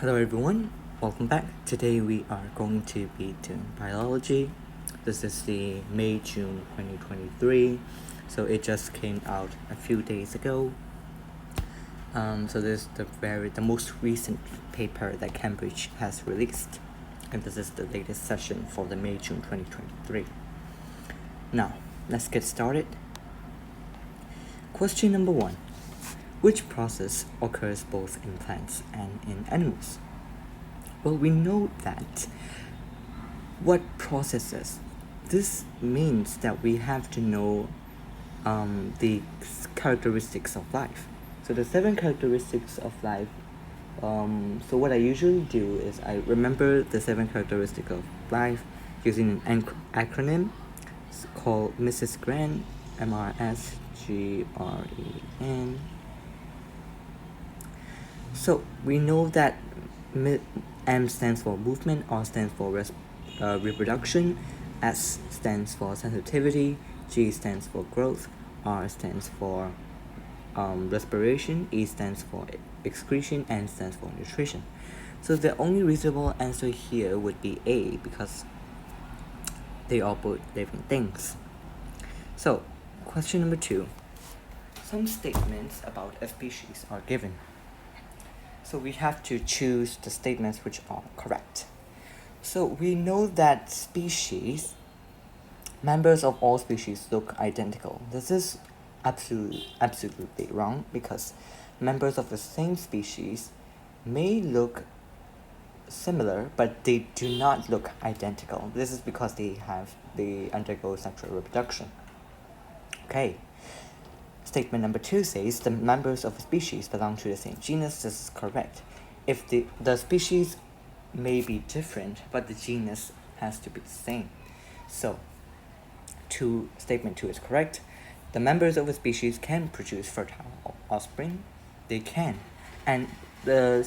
Hello everyone, welcome back. Today we are going to be doing biology. This is the May-June 2023, so it just came out a few days ago. So this is the most recent paper that Cambridge has released, and this is the latest session for the May-June 2023. Now, let's get started. Question number 1. Which process occurs both in plants and in animals? Well, we know that what processes. This means that we have to know the characteristics of life. So the 7 characteristics of life. So what I usually do is I remember the 7 characteristics of life using an acronym. It's called Mrs. Gren, MRSGREN. So we know that M stands for movement, R stands for reproduction, S stands for sensitivity, G stands for growth, R stands for respiration, E stands for excretion, N stands for nutrition. So the only reasonable answer here would be A, because they are both living things. So question number 2. Some statements about a species are given. So we have to choose the statements which are correct. So we know that members of all species look identical. This is absolutely wrong, because members of the same species may look similar, but they do not look identical. This is because they undergo sexual reproduction. Okay. Statement number 2 says the members of a species belong to the same genus. This is correct. If the species may be different, but the genus has to be the same. So statement 2 is correct. The members of a species can produce fertile offspring. They can. And the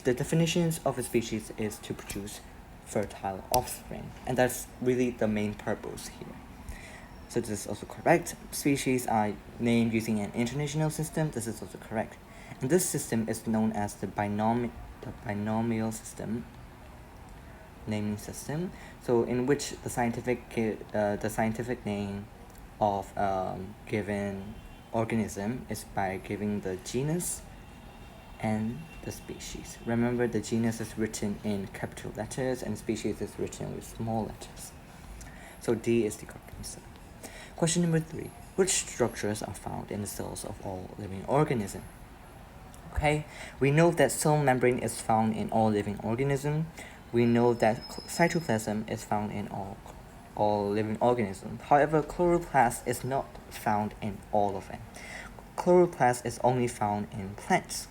definitions of a species is to produce fertile offspring. And that's really the main purpose here. So this is also correct. Species are named using an international system. This is also correct. And this system is known as the binomial system, naming system. So in which the scientific name of given organism is by giving the genus and the species. Remember, the genus is written in capital letters and species is written with small letters. So D is the correct answer. Question number 3. Which structures are found in the cells of all living organisms? Okay, we know that cell membrane is found in all living organisms. We know that cytoplasm is found in all living organisms. However, chloroplast is not found in all of them. Chloroplast is only found in plants.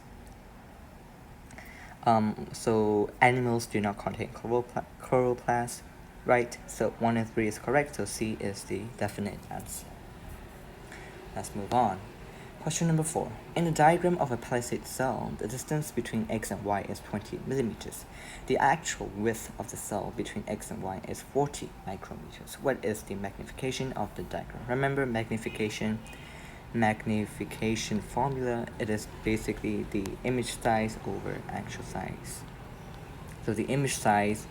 So animals do not contain chloroplast. Right, so 1 and 3 is correct, so C is the definite answer. Let's move on. Question number 4. In the diagram of a palisade cell, the distance between X and Y is 20 millimeters. The actual width of the cell between X and Y is 40 micrometers. What is the magnification of the diagram? Remember, magnification formula, it is basically the image size over actual size. So the image size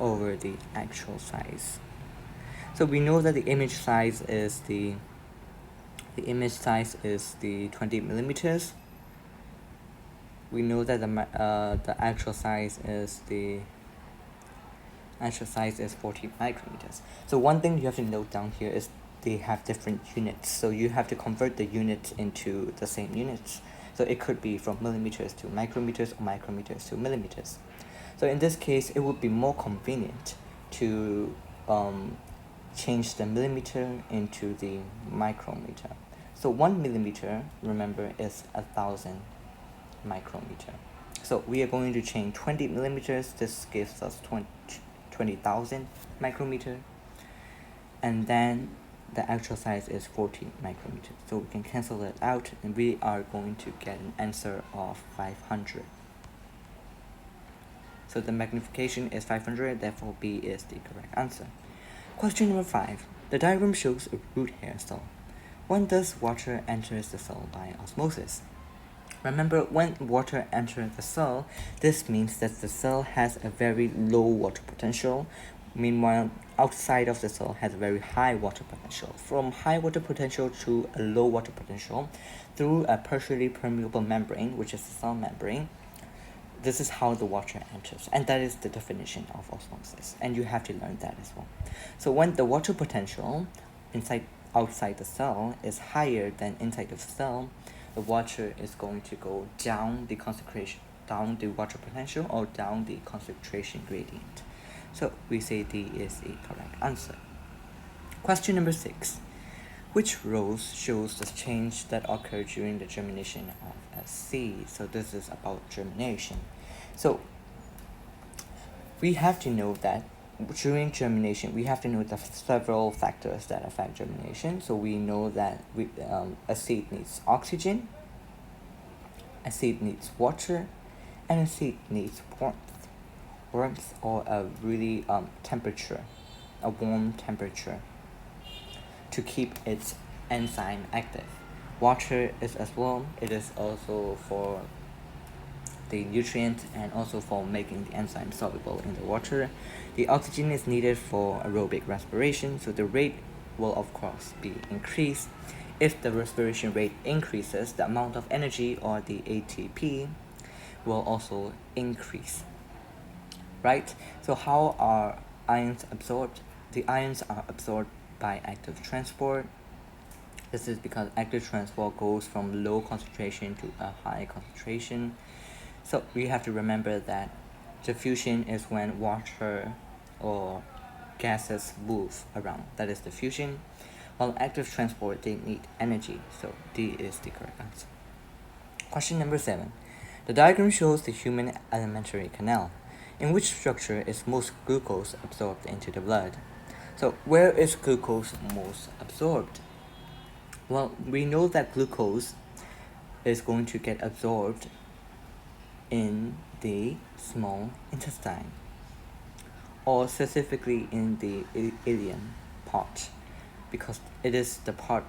over the actual size. So we know that the image size is the 20 millimeters. We know that the actual size is 40 micrometers. So one thing you have to note down here is they have different units. So you have to convert the units into the same units. So it could be from millimeters to micrometers or micrometers to millimeters. So in this case, it would be more convenient to change the millimeter into the micrometer. So 1 millimeter, remember, is 1,000 micrometer. So we are going to change 20 millimeters. This gives us 20,000 micrometer. And then the actual size is 40 micrometers. So we can cancel that out, and we are going to get an answer of 500. So the magnification is 500, therefore B is the correct answer. Question number 5. The diagram shows a root hair cell. When does water enter the cell by osmosis? Remember, when water enters the cell, this means that the cell has a very low water potential. Meanwhile, outside of the cell has a very high water potential. From high water potential to a low water potential, through a partially permeable membrane, which is the cell membrane, this is how the water enters, and that is the definition of osmosis, and you have to learn that as well. So when the water potential outside the cell is higher than inside the cell, the water is going to go down the concentration, down the water potential, or down the concentration gradient. So we say D is the correct answer. Question number 6. Which rows shows the change that occurred during the germination of a seed? So this is about germination. So we have to know that during germination, we have to know the several factors that affect germination. So we know that a seed needs oxygen, a seed needs water, and a seed needs warmth or a really temperature, a warm temperature, to keep its enzyme active. Water is as well. It is also for the nutrient and also for making the enzyme soluble in the water. The oxygen is needed for aerobic respiration, so the rate will of course be increased. If the respiration rate increases, the amount of energy, or the ATP, will also increase. Right? So how are ions absorbed? The ions are absorbed by active transport. This is because active transport goes from low concentration to a high concentration. So we have to remember that diffusion is when water or gases move around. That is diffusion. While active transport, they need energy. So D is the correct answer. Question number 7. The diagram shows the human alimentary canal. In which structure is most glucose absorbed into the blood? So where is glucose most absorbed? Well, we know that glucose is going to get absorbed in the small intestine, or specifically in the ileum part, because it is the part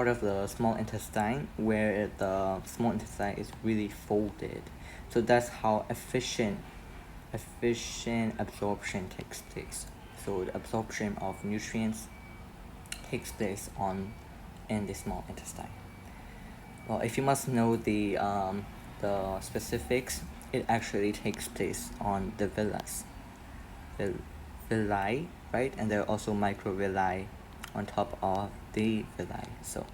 of the small intestine where the small intestine is really folded. So that's how efficient absorption takes place. So the absorption of nutrients takes place in the small intestine. Well, if you must know the specifics, it actually takes place on the villi, right? And there are also microvilli on top of the villi. So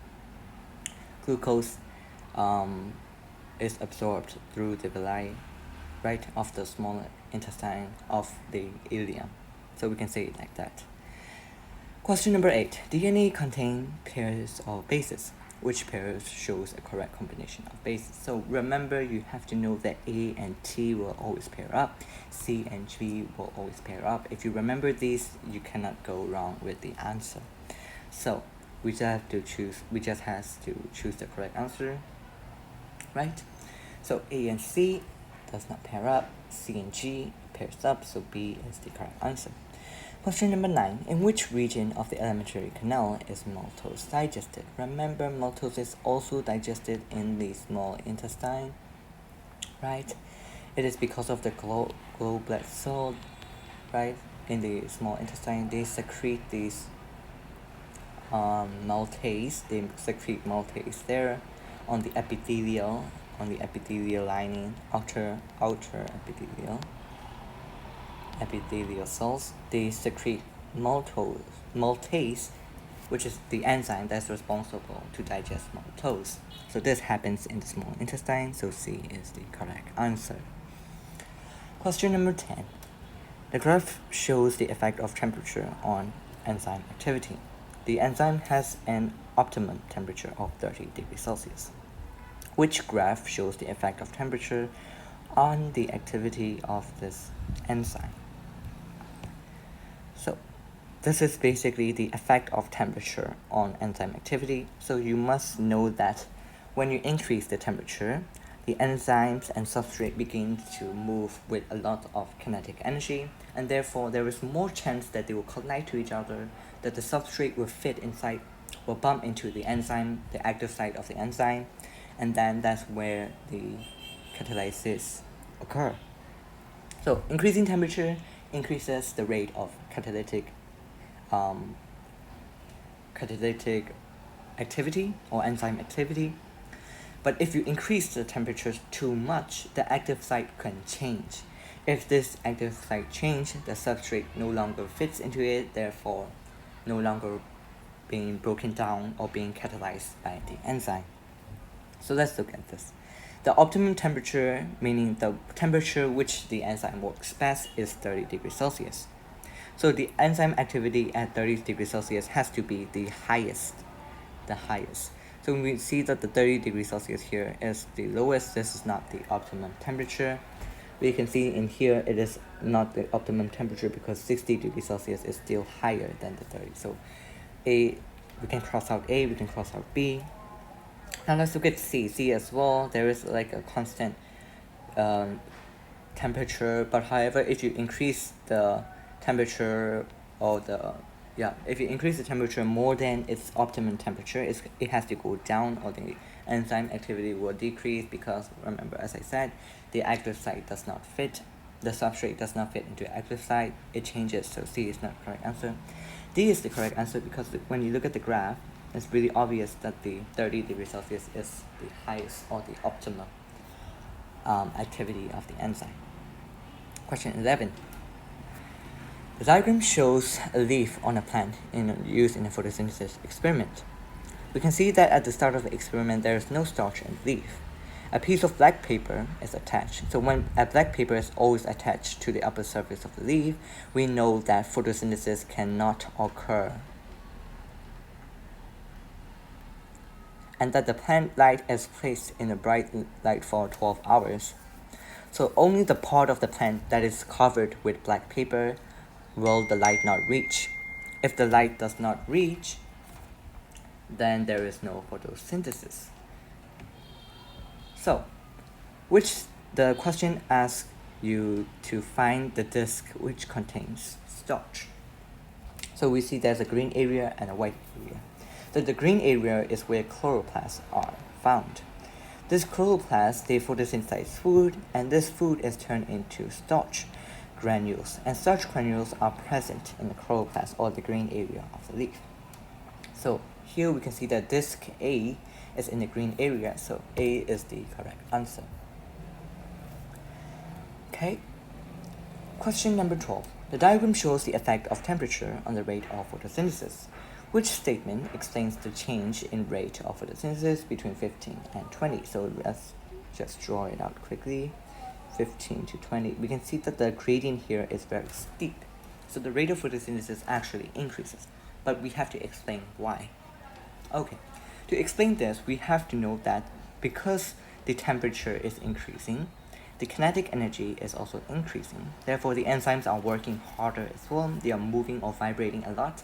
glucose is absorbed through the villi, right, of the small intestine of the ileum. So we can say it like that. Question number 8. DNA contain pairs of bases. Which pairs shows a correct combination of bases? So remember, you have to know that A and T will always pair up, C and G will always pair up. If you remember these, you cannot go wrong with the answer. So we just have to choose the correct answer, right? So A and C does not pair up, C and G pairs up, so B is the correct answer. Question number 9. In which region of the alimentary canal is maltose digested? Remember, maltose is also digested in the small intestine, right? It is because of the gallbladder cell, right, in the small intestine. They secrete these maltase. They secrete maltase there on the epithelial lining, outer epithelial cells. They secrete maltase, which is the enzyme that's responsible to digest maltose. So this happens in the small intestine, so C is the correct answer. Question number 10. The graph shows the effect of temperature on enzyme activity. The enzyme has an optimum temperature of 30 degrees Celsius. Which graph shows the effect of temperature on the activity of this enzyme? So this is basically the effect of temperature on enzyme activity. So you must know that when you increase the temperature, the enzymes and substrate begin to move with a lot of kinetic energy, and therefore there is more chance that they will collide to each other, that the substrate will bump into the enzyme, the active site of the enzyme, and then that's where the catalysis occur. So increasing temperature increases the rate of catalytic activity or enzyme activity. But if you increase the temperature too much, the active site can change. If this active site change, the substrate no longer fits into it, therefore no longer being broken down or being catalyzed by the enzyme. So let's look at this. The optimum temperature, meaning the temperature which the enzyme works best, is 30 degrees Celsius. So the enzyme activity at 30 degrees Celsius has to be the highest. So we see that the 30 degrees Celsius here is the lowest. This is not the optimum temperature. We can see in here it is not the optimum temperature because 60 degrees Celsius is still higher than the 30. So we can cross out A, we can cross out B. Now let's look at C. C as well, there is like a constant temperature, but however, if you increase the temperature or if you increase the temperature more than its optimum temperature, it has to go down, or the enzyme activity will decrease because, remember, as I said, the active site does not fit, the substrate does not fit into the active site, it changes, so C is not the correct answer. D is the correct answer because when you look at the graph, it's really obvious that the 30 degrees Celsius is the highest or the optimum activity of the enzyme. Question 11. The diagram shows a leaf on a plant used in a photosynthesis experiment. We can see that at the start of the experiment there is no starch in the leaf. A piece of black paper is attached. So when a black paper is always attached to the upper surface of the leaf, we know that photosynthesis cannot occur, and that the plant light is placed in a bright light for 12 hours. So only the part of the plant that is covered with black paper will the light not reach. If the light does not reach, then there is no photosynthesis. So, the question asks you to find the disk which contains starch. So we see there's a green area and a white area. So the green area is where chloroplasts are found. This chloroplast, they photosynthesize food, and this food is turned into starch granules, and starch granules are present in the chloroplast or the green area of the leaf. So here we can see that disk A is in the green area, so A is the correct answer. Okay. Question number 12. The diagram shows the effect of temperature on the rate of photosynthesis. Which statement explains the change in rate of photosynthesis between 15 and 20? So let's just draw it out quickly. 15 to 20. We can see that the gradient here is very steep. So the rate of photosynthesis actually increases, but we have to explain why. Okay, to explain this, we have to know that because the temperature is increasing, the kinetic energy is also increasing. Therefore, the enzymes are working harder as well. They are moving or vibrating a lot.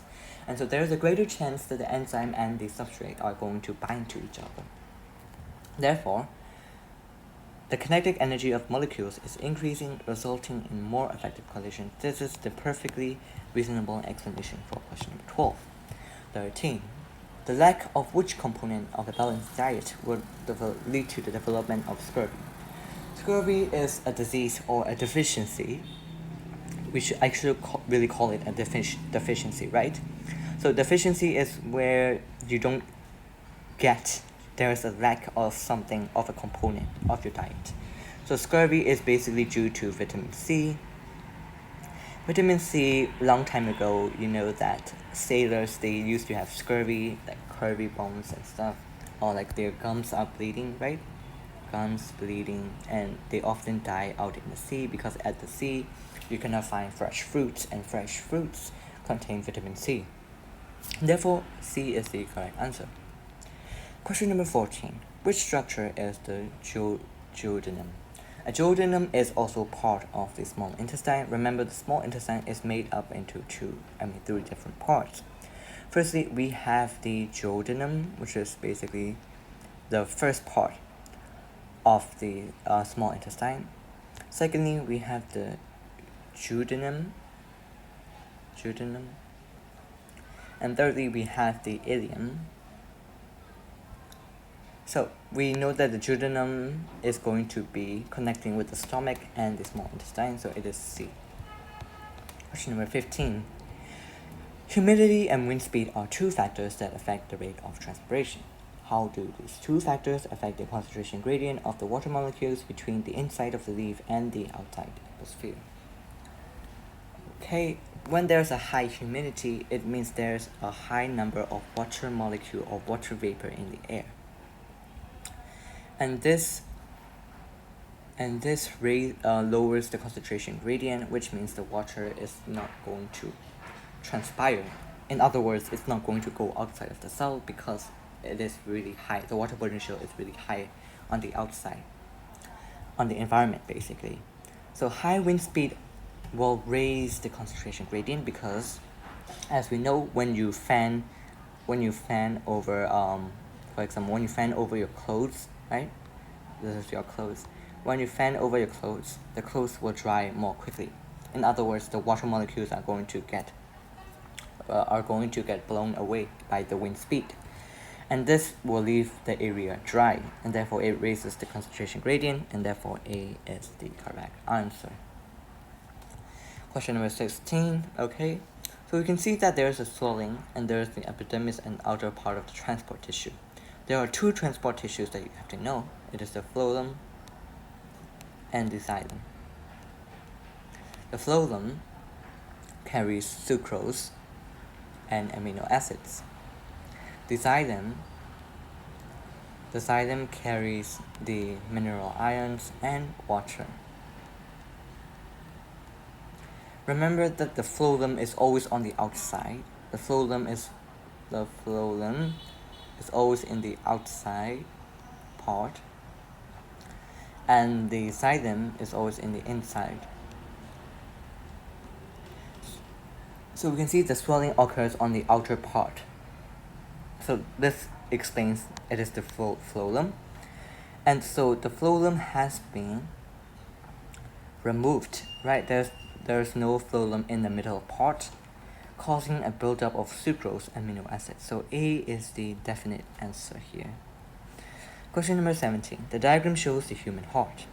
And so there is a greater chance that the enzyme and the substrate are going to bind to each other. Therefore, the kinetic energy of molecules is increasing, resulting in more effective collision. This is the perfectly reasonable explanation for question number 12. 13. The lack of which component of a balanced diet would lead to the development of scurvy? Scurvy is a disease or a deficiency. We should actually really call it a deficiency, right? So deficiency is where you don't get, there is a lack of something, of a component of your diet. So scurvy is basically due to vitamin C. Vitamin C, long time ago, you know that sailors, they used to have scurvy, like curvy bones and stuff, or like their gums are bleeding, right? Gums bleeding, and they often die out in the sea because at the sea you cannot find fresh fruits, and fresh fruits contain vitamin C. Therefore, C is the correct answer. Question number 14. Which structure is the duodenum? A duodenum is also part of the small intestine. Remember, the small intestine is made up into three different parts. Firstly, we have the duodenum, which is basically the first part of the small intestine. Secondly, we have the duodenum. And thirdly, we have the ileum. So we know that the duodenum is going to be connecting with the stomach and the small intestine, so it is C. Question number 15. Humidity and wind speed are two factors that affect the rate of transpiration. How do these two factors affect the concentration gradient of the water molecules between the inside of the leaf and the outside atmosphere? Okay, when there's a high humidity, it means there's a high number of water molecule or water vapor in the air. And this lowers the concentration gradient, which means the water is not going to transpire. In other words, it's not going to go outside of the cell because it is really high. The water potential is really high on the outside, on the environment basically. So high wind speed will raise the concentration gradient because, as we know, when you fan over, for example, when you fan over your clothes, right? This is your clothes. When you fan over your clothes, the clothes will dry more quickly. In other words, the water molecules are going to get blown away by the wind speed, and this will leave the area dry, and therefore it raises the concentration gradient, and therefore A is the correct answer. Question number 16. Okay, so we can see that there is a swelling, and there is the epidermis and outer part of the transport tissue. There are two transport tissues that you have to know. It is the phloem and the xylem. The phloem carries sucrose and amino acids. The xylem carries the mineral ions and water. Remember that the phloem is always on the outside. The phloem is always in the outside part, and the xylem is always in the inside. So we can see the swelling occurs on the outer part. So this explains it is the phloem. And so the phloem has been removed, right? There's no phloem in the middle part, causing a buildup of sucrose amino acids. So A is the definite answer here. Question number 17. The diagram shows the human heart.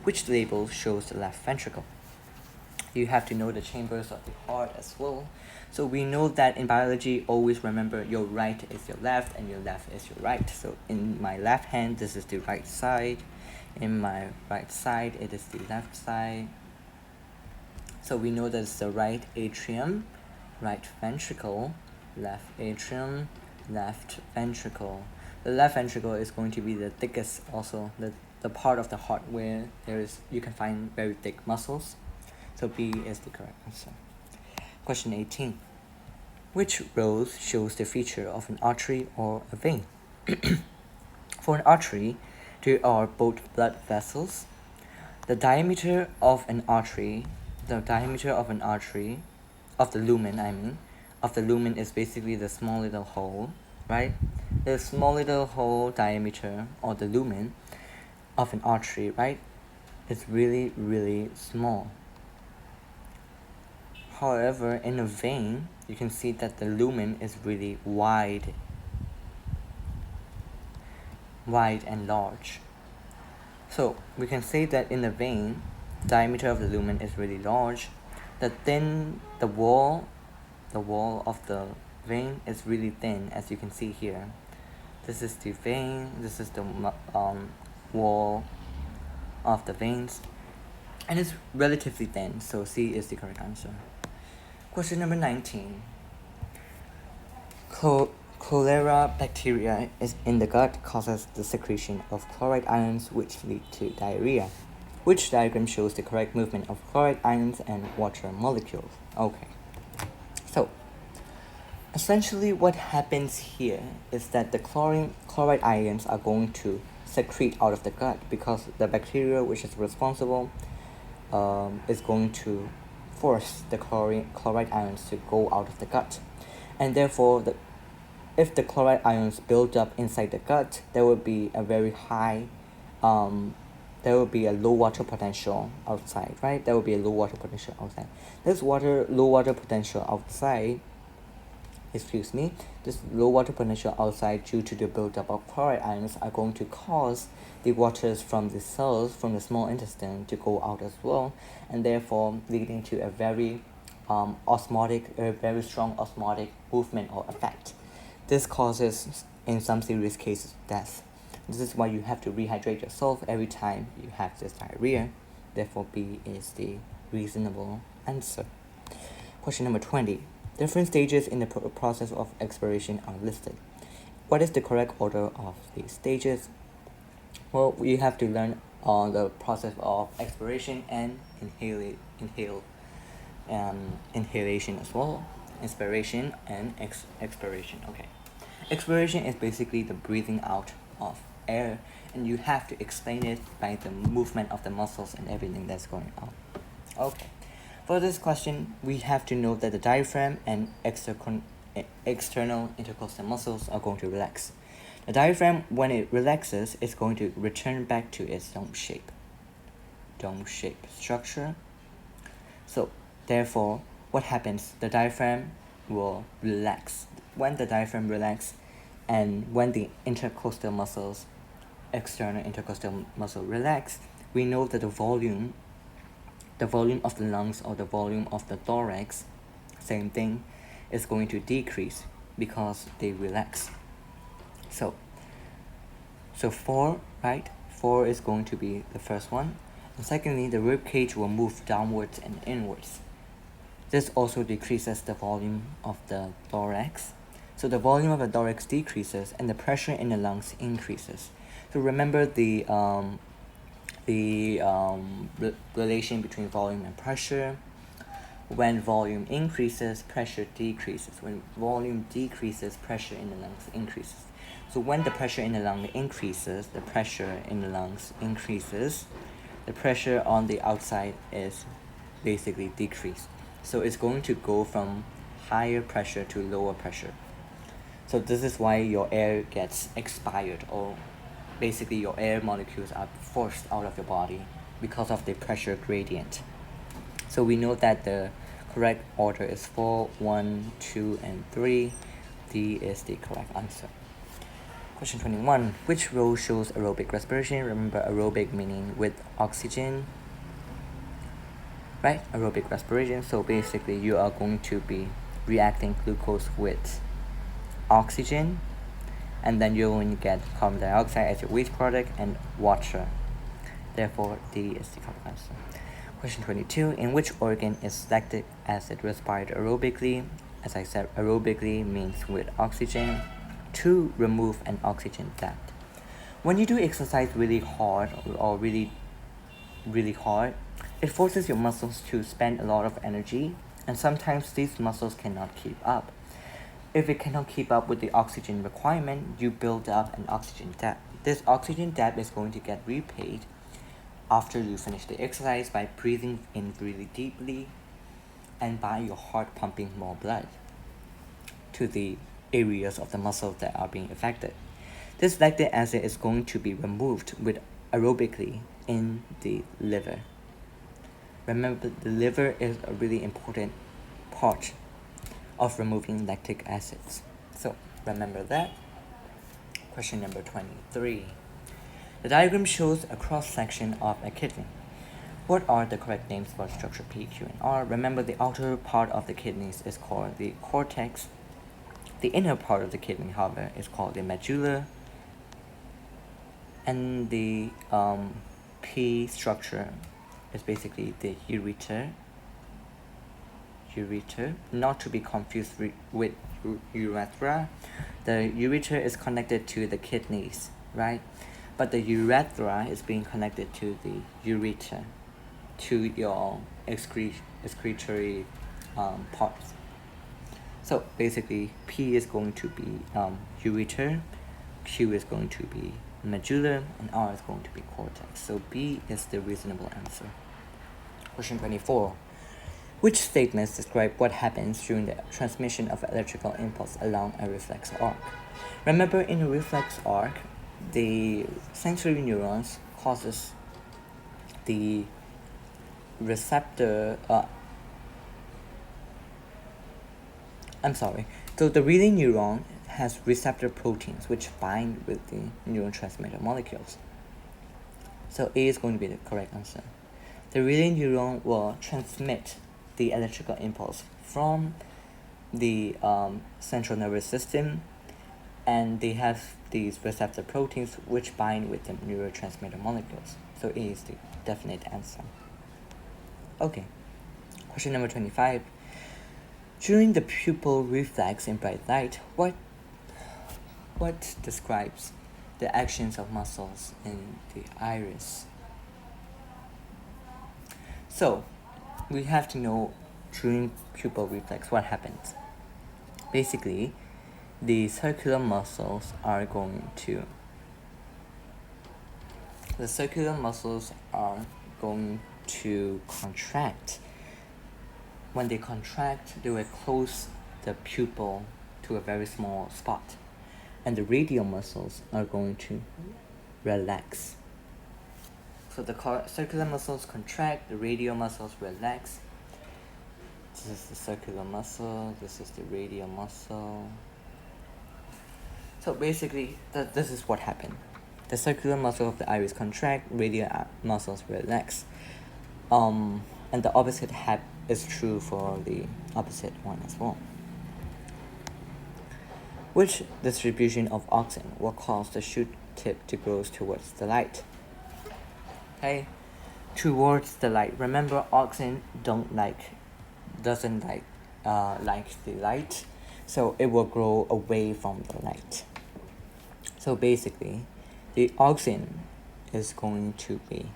Which label shows the left ventricle? You have to know the chambers of the heart as well. So we know that in biology, always remember your right is your left and your left is your right. So in my left hand, this is the right side. In my right side, it is the left side. So we know that it's the right atrium, right ventricle, left atrium, left ventricle. The left ventricle is going to be the thickest, also the part of the heart where you can find very thick muscles. So B is the correct answer. Question 18. Which row shows the feature of an artery or a vein? For an artery, there are both blood vessels. The diameter of the lumen is basically the small little hole, right? The small little hole diameter, or the lumen of an artery, right, is really, really small. However, in a vein, you can see that the lumen is really wide and large. So we can say that in a vein, the diameter of the lumen is really large. The wall of the vein is really thin, as you can see here. This is the vein, this is the wall of the veins, and it's relatively thin, so C is the correct answer. Question number 19. Cholera bacteria is in the gut causes the secretion of chloride ions, which lead to diarrhea. Which diagram shows the correct movement of chloride ions and water molecules? Okay. So, essentially what happens here is that the chloride ions are going to secrete out of the gut because the bacteria which is responsible is going to force the chloride ions to go out of the gut, and therefore if the chloride ions build up inside the gut, there will be a very high there will be a low water potential outside, right? There will be a low water potential outside. This low water potential outside excuse me, this low water potential outside due to the buildup of chloride ions are going to cause the waters from the cells from the small intestine to go out as well, and therefore leading to a very very strong osmotic movement or effect. This causes, in some serious cases, death. This is why you have to rehydrate yourself every time you have this diarrhea. Therefore, B is the reasonable answer. Question number 20. Different stages in the process of expiration are listed. What is the correct order of these stages? Well, we have to learn on the process of expiration and inhalation as well. Inspiration and expiration. Okay. Expiration is basically the breathing out of air, and you have to explain it by the movement of the muscles and everything that's going on. Okay. For this question, we have to know that the diaphragm and external intercostal muscles are going to relax. The diaphragm, when it relaxes, is going to return back to its dome shape structure. So, therefore, what happens? The diaphragm will relax. When the diaphragm relaxes, and when the intercostal muscles, external intercostal muscle relax, we know that the volume of the lungs or the volume of the thorax, same thing, is going to decrease because they relax. So 4, right? 4 is going to be the first one. And secondly, the rib cage will move downwards and inwards. This also decreases the volume of the thorax. So the volume of the thorax decreases and the pressure in the lungs increases. So remember the relation between volume and pressure. When volume increases, pressure decreases. When volume decreases, pressure in the lungs increases. So when the pressure in the lung increases, the pressure in the lungs increases. The pressure on the outside is basically decreased. So it's going to go from higher pressure to lower pressure. So this is why your air gets expired, or basically your air molecules are forced out of your body because of the pressure gradient. So we know that the correct order is 4, 1, 2, and 3. D is the correct answer. Question 21. Which row shows aerobic respiration? Remember, aerobic meaning with oxygen, right? Aerobic respiration. So basically you are going to be reacting glucose with oxygen, and then you're going to get carbon dioxide as your waste product and water. Therefore, D is the correct answer. Question 22. In which organ is lactic acid respired aerobically? As I said, aerobically means with oxygen to remove an oxygen debt. When you do exercise really hard or really hard, it forces your muscles to spend a lot of energy, and sometimes these muscles cannot keep up. If it cannot keep up with the oxygen requirement, you build up an oxygen debt. This oxygen debt is going to get repaid after you finish the exercise by breathing in really deeply and by your heart pumping more blood to the areas of the muscle that are being affected. This lactic acid is going to be removed with aerobically in the liver. Remember, the liver is a really important part of removing lactic acids. So remember that. Question number 23. The diagram shows a cross-section of a kidney. What are the correct names for structure P, Q, and R? Remember, the outer part of the kidneys is called the cortex. The inner part of the kidney, however, is called the medulla. And the P structure is basically the ureter, not to be confused with urethra. The ureter is connected to the kidneys, right? But the urethra is being connected to the ureter, to your excretory parts. So basically, P is going to be ureter, Q is going to be medulla, and R is going to be cortex. So B is the reasonable answer. Question 24. Which statements describe what happens during the transmission of electrical impulse along a reflex arc? Remember, in a reflex arc, the sensory neurons causes the receptor So the relay neuron has receptor proteins which bind with the neurotransmitter molecules. So A is going to be the correct answer. The relay neuron will transmit the electrical impulse from the central nervous system, and they have these receptor proteins which bind with the neurotransmitter molecules. So A is the definite answer. Okay, question number 25. During the pupil reflex in bright light, what describes the actions of muscles in the iris? So, we have to know during pupil reflex what happens. Basically, the circular muscles are going to contract. When they contract, they will close the pupil to a very small spot, and the radial muscles are going to relax. So the circular muscles contract, the radial muscles relax. This is the circular muscle, this is the radial muscle. So basically, this is what happened. The circular muscle of the iris contract, radial muscles relax. And the opposite is true for the opposite one as well. Which distribution of auxin will cause the shoot tip to go towards the light? Okay, towards the light. Remember, auxin doesn't like the light, so it will grow away from the light. So basically, the auxin is going to be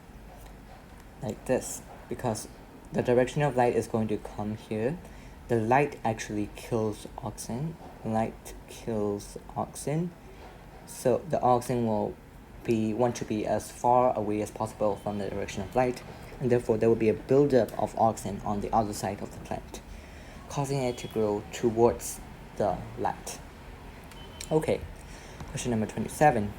like this, because the direction of light is going to come here. The light actually kills auxin. Light kills auxin. So the auxin will want to be as far away as possible from the direction of light, and therefore there will be a buildup of auxin on the other side of the plant, causing it to grow towards the light. Okay, question number 27.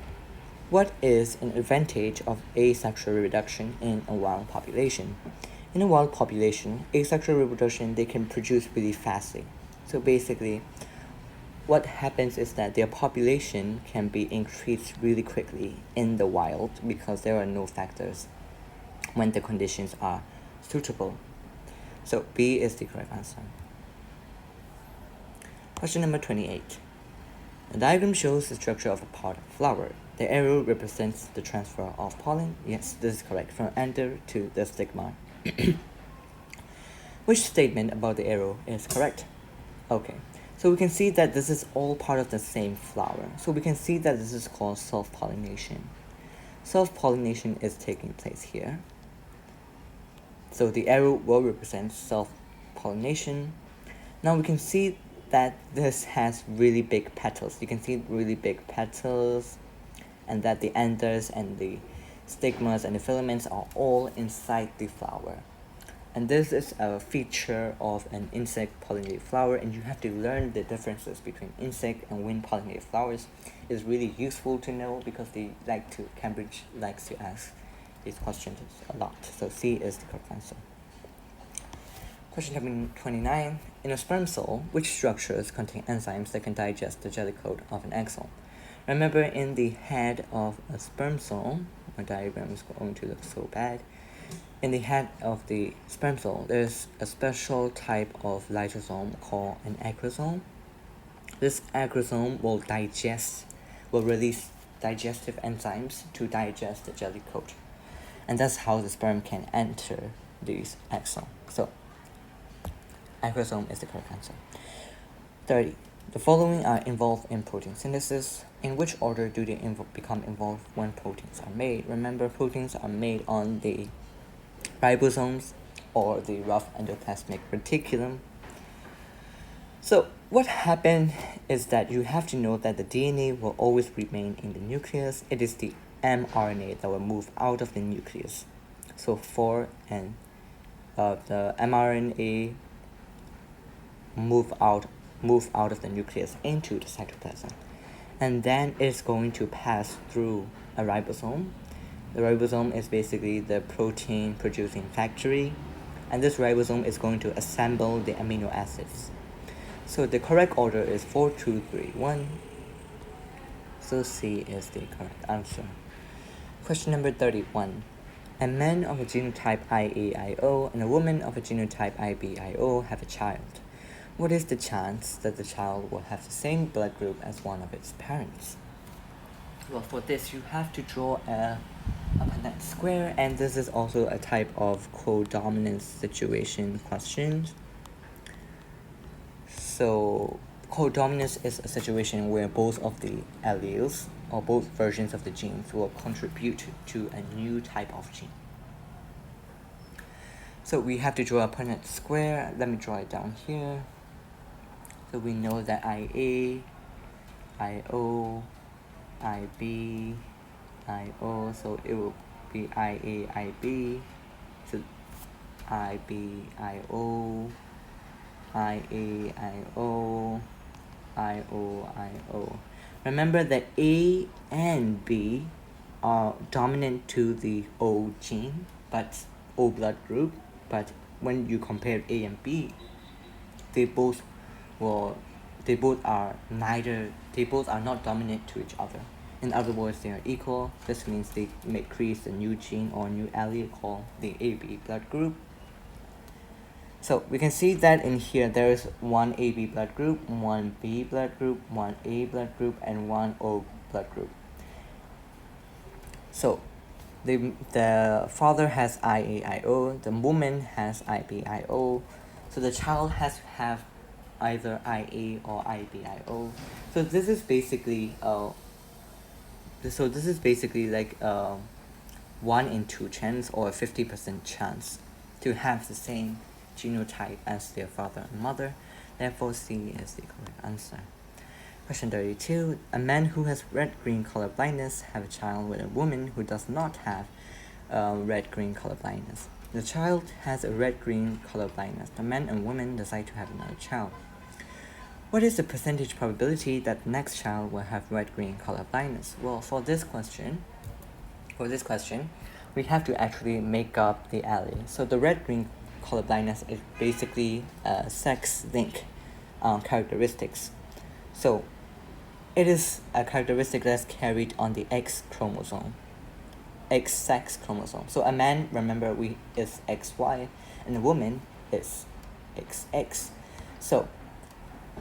What is an advantage of asexual reproduction in a wild population? In a wild population, asexual reproduction, they can produce really fastly. So basically, what happens is that their population can be increased really quickly in the wild because there are no factors when the conditions are suitable. So B is the correct answer. Question number 28. The diagram shows the structure of a pod flower. The arrow represents the transfer of pollen. Yes, this is correct, from anther to the stigma. Which statement about the arrow is correct? Okay, so we can see that this is all part of the same flower. So we can see that this is called self-pollination. Self-pollination is taking place here. So the arrow will represent self-pollination. Now we can see that this has really big petals. You can see really big petals, and that the anthers and the stigmas and the filaments are all inside the flower. And this is a feature of an insect pollinated flower, and you have to learn the differences between insect and wind pollinated flowers. It's really useful to know because Cambridge likes to ask these questions a lot. So C is the correct answer. Question number 29. In a sperm cell, which structures contain enzymes that can digest the jelly coat of an egg cell? Remember, in the head of a sperm cell, my diagram is going to look so bad. In the head of the sperm cell, there's a special type of lysosome called an acrosome. This acrosome will release digestive enzymes to digest the jelly coat. And that's how the sperm can enter these egg cells. So, acrosome is the correct answer. 30. The following are involved in protein synthesis. In which order do they become involved when proteins are made? Remember, proteins are made on the ribosomes or the rough endoplasmic reticulum. So what happened is that you have to know that the DNA will always remain in the nucleus. It is the mRNA that will move out of the nucleus. So the mRNA move out of the nucleus into the cytoplasm, and then it's going to pass through a ribosome. The ribosome is basically the protein producing factory, and this ribosome is going to assemble the amino acids. So the correct order is 4, 2, 3, 1. So C is the correct answer. Question number 31. A man of a genotype IAIO and a woman of a genotype IBIO have a child. What is the chance that the child will have the same blood group as one of its parents? Well, for this, you have to draw a Punnett square, and this is also a type of codominance situation question. So, codominance is a situation where both of the alleles or both versions of the genes will contribute to a new type of gene. So we have to draw a Punnett square. Let me draw it down here. So we know that IA, IO, IB, IO, so it will be IA, IB, so IB, IO, IA, IO, IO, IO. Remember that A and B are dominant to the O gene, but O blood group, but when you compare A and B, they both are not dominant to each other. In other words, they are equal. This means they may create a new gene or new allele called the AB blood group. So we can see that in here there is one AB blood group, one B blood group, one A blood group, and one O blood group. So the father has IAIO, the woman has IBIO, so the child has to have either IA or IBIO. So this is basically like 1 in 2 chance or a 50% chance to have the same genotype as their father and mother. Therefore, C is the correct answer. Question 32. A man who has red-green color blindness have a child with a woman who does not have red-green color blindness. The child has a red-green color blindness. The man and woman decide to have another child. What is the percentage probability that the next child will have red-green color blindness? Well, for this question, we have to actually make up the allele. So the red-green color blindness is basically sex-linked characteristics. So it is a characteristic that's carried on the X chromosome, X-sex chromosome. So a man, remember, is XY, and a woman is XX. So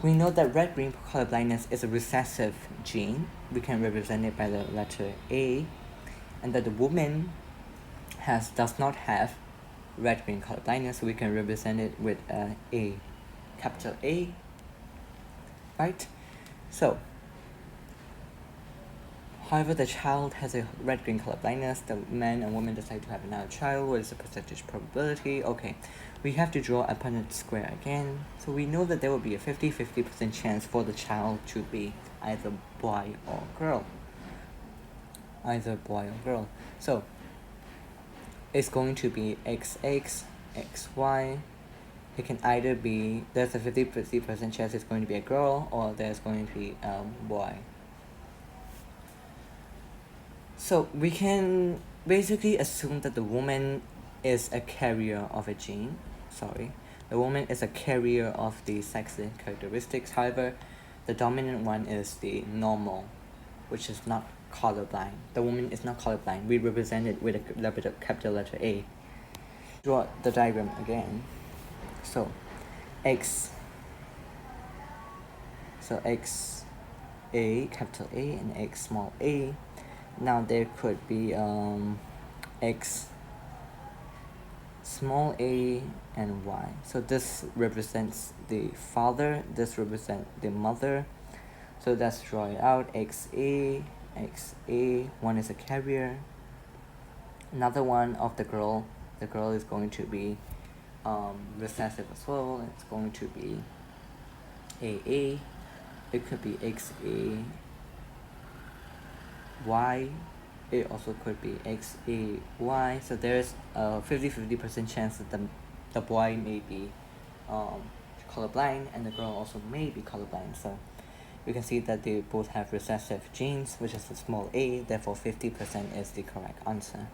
we know that red-green color blindness is a recessive gene. We can represent it by the letter A, and that the woman does not have red-green color blindness, so we can represent it with A, capital A, right? So, however, the child has a red-green color blindness, the man and woman decide to have another child. What is the percentage probability? Okay, we have to draw a Punnett square again. So we know that there will be a 50-50% chance for the child to be either boy or girl. So it's going to be XX, XY. It can either be, there's a 50% chance it's going to be a girl, or there's going to be a boy. So we can basically assume that the woman is a carrier of a gene. The woman is a carrier of the sex-linked characteristics. However, the dominant one is the normal, which is not colorblind. The woman is not colorblind. We represent it with a capital letter A. Draw the diagram again. So X A, capital A, and X small a. Now there could be X small a and Y. So this represents the father, this represents the mother. So let's draw it out. XA, one is a carrier. Another one of the girl is going to be recessive as well. It's going to be AA. It could be XA, Y. It also could be XAY. So there's a 50-50% chance that the boy may be colorblind, and the girl also may be colorblind. So we can see that they both have recessive genes, which is the small a. Therefore, 50% is the correct answer.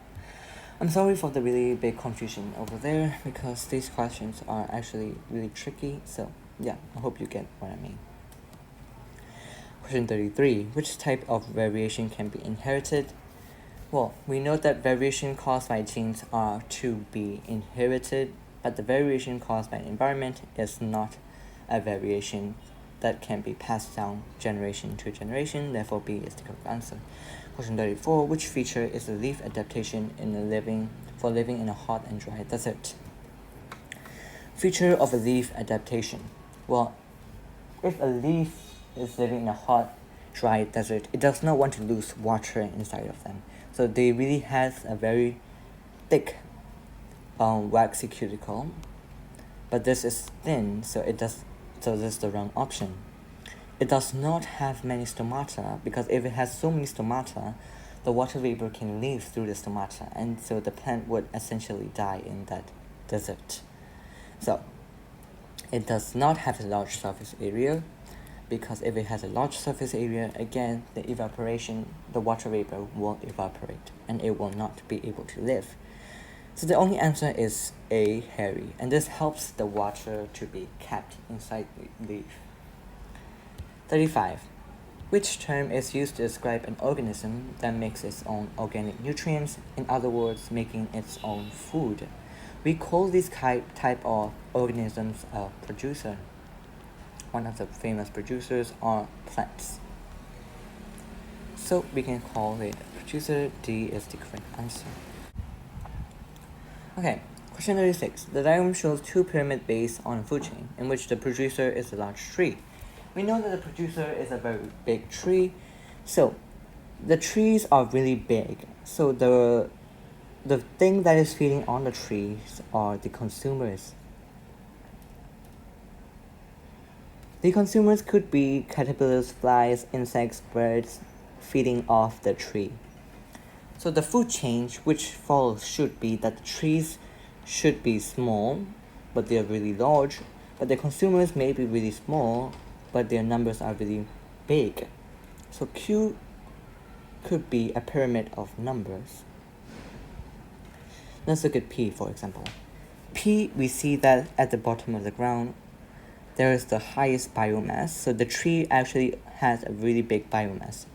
I'm sorry for the really big confusion over there, because these questions are actually really tricky. So Yeah, I hope you get what I mean. Question 33. Which type of variation can be inherited? Well, we know that variation caused by genes are to be inherited, but the variation caused by environment is not a variation that can be passed down generation to generation. Therefore, B is the correct answer. Question 34. Which feature is a leaf adaptation for living in a hot and dry desert? Feature of a leaf adaptation. Well, if a leaf is living in a hot, dry desert, it does not want to lose water inside of them. So they really has a very thick waxy cuticle, but this is thin, so this is the wrong option. It does not have many stomata, because if it has so many stomata, the water vapor can leave through the stomata, and so the plant would essentially die in that desert. So it does not have a large surface area, because if it has a large surface area, again, the water vapor will evaporate, and it will not be able to live. So the only answer is A, hairy, and this helps the water to be kept inside the leaf. 35. Which term is used to describe an organism that makes its own organic nutrients, in other words, making its own food? We call this type of organisms a producer. One of the famous producers are plants. So we can call it producer. D is the correct answer. Okay, question 36. The diagram shows two pyramid bases on a food chain, in which the producer is a large tree. We know that the producer is a very big tree, so the trees are really big. So the thing that is feeding on the trees are the consumers. The consumers could be caterpillars, flies, insects, birds feeding off the tree. So the food chain which follows should be that the trees should be small, but they are really large, but the consumers may be really small, but their numbers are really big. So Q could be a pyramid of numbers. Let's look at P, for example. P, we see that at the bottom of the ground, there is the highest biomass. So the tree actually has a really big biomass.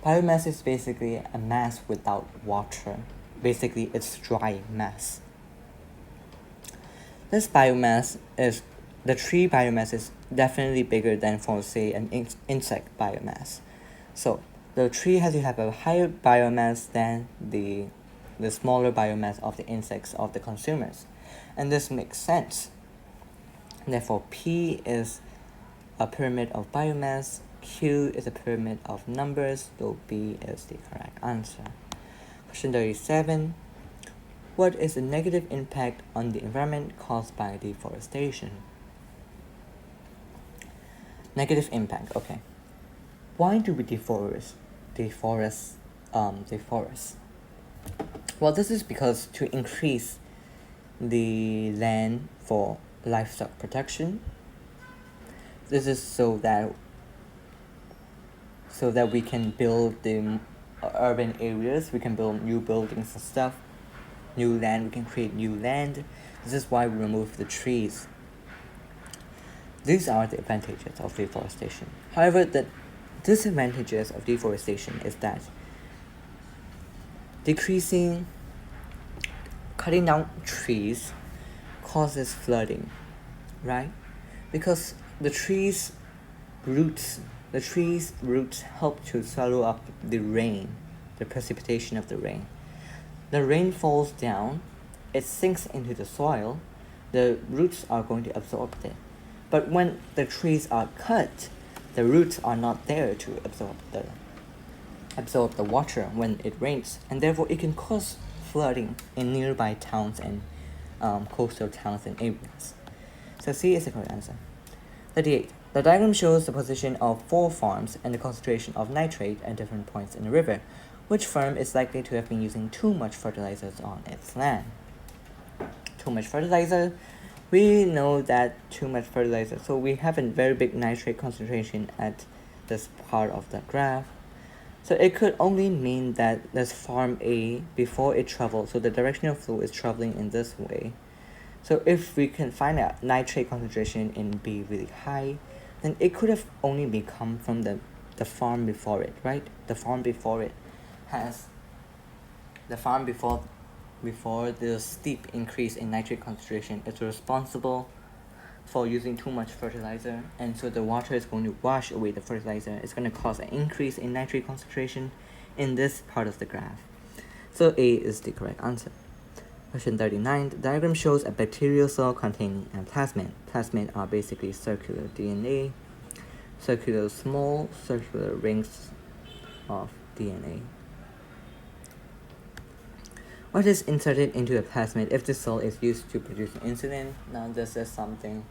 Biomass is basically a mass without water. Basically, it's dry mass. This biomass the tree biomass is definitely bigger than, for say, an insect biomass. So the tree has to have a higher biomass than the smaller biomass of the insects of the consumers. And this makes sense. Therefore, P is a pyramid of biomass, Q is a pyramid of numbers, so B is the correct answer. Question 37. What is the negative impact on the environment caused by deforestation? Negative impact, okay. Why do we deforest? Well, this is because to increase the land for livestock protection. This is so that we can build the urban areas, we can build new buildings and stuff, new land, we can create new land. This is why we remove the trees. These are the advantages of deforestation. However, the disadvantages of deforestation is that cutting down trees causes flooding, right? Because the trees' roots help to swallow up the rain, the precipitation of the rain. The rain falls down, it sinks into the soil, the roots are going to absorb it. But when the trees are cut, the roots are not there to absorb the water when it rains, and therefore it can cause flooding in nearby towns and coastal towns and areas. So C is the correct answer. 38. The diagram shows the position of 4 farms and the concentration of nitrate at different points in the river. Which farm is likely to have been using too much fertilizers on its land? Too much fertilizer. We know that too much fertilizer. So we have a very big nitrate concentration at this part of the graph. So it could only mean that this farm A, before it travels, so the directional flow is traveling in this way. So if we can find out nitrate concentration in B really high, then it could have only become from the farm before it, right? The farm before it has the farm before the steep increase in nitrate concentration is responsible for using too much fertilizer, and so the water is going to wash away the fertilizer. It's going to cause an increase in nitrate concentration in this part of the graph. So A is the correct answer. Question 39. The diagram shows a bacterial cell containing a plasmid. Plasmid are basically circular DNA, circular small circular rings of DNA. What is inserted into the plasmid if the cell is used to produce insulin? Now this is something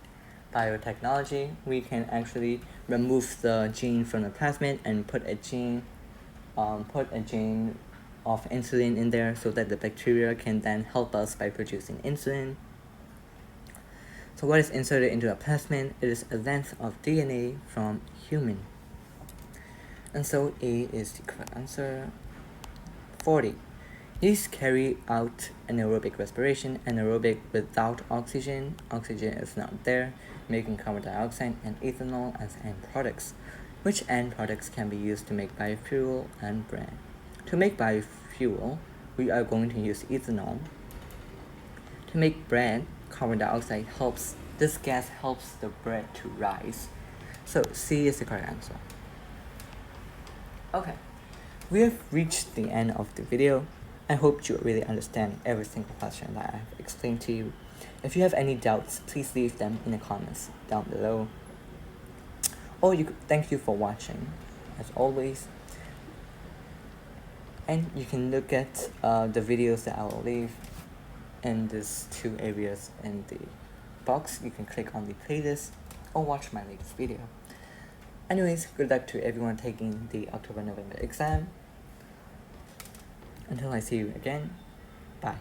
biotechnology. We can actually remove the gene from the plasmid and put a gene of insulin in there so that the bacteria can then help us by producing insulin. So what is inserted into a plasmid? It is a length of DNA from human. And so A is the correct answer. 40. Yeast carry out anaerobic respiration. Anaerobic without oxygen. Oxygen is not there, making carbon dioxide and ethanol as end products. Which end products can be used to make biofuel and bread? To make biofuel, we are going to use ethanol. To make bread, carbon dioxide helps. This gas helps the bread to rise. So C is the correct answer. Okay, we have reached the end of the video. I hope you really understand every single question that I have explained to you. If you have any doubts, please leave them in the comments down below. Or thank you for watching, as always. And you can look at the videos that I will leave in these two areas in the box. You can click on the playlist or watch my latest video. Anyways, good luck to everyone taking the October-November exam. Until I see you again, bye.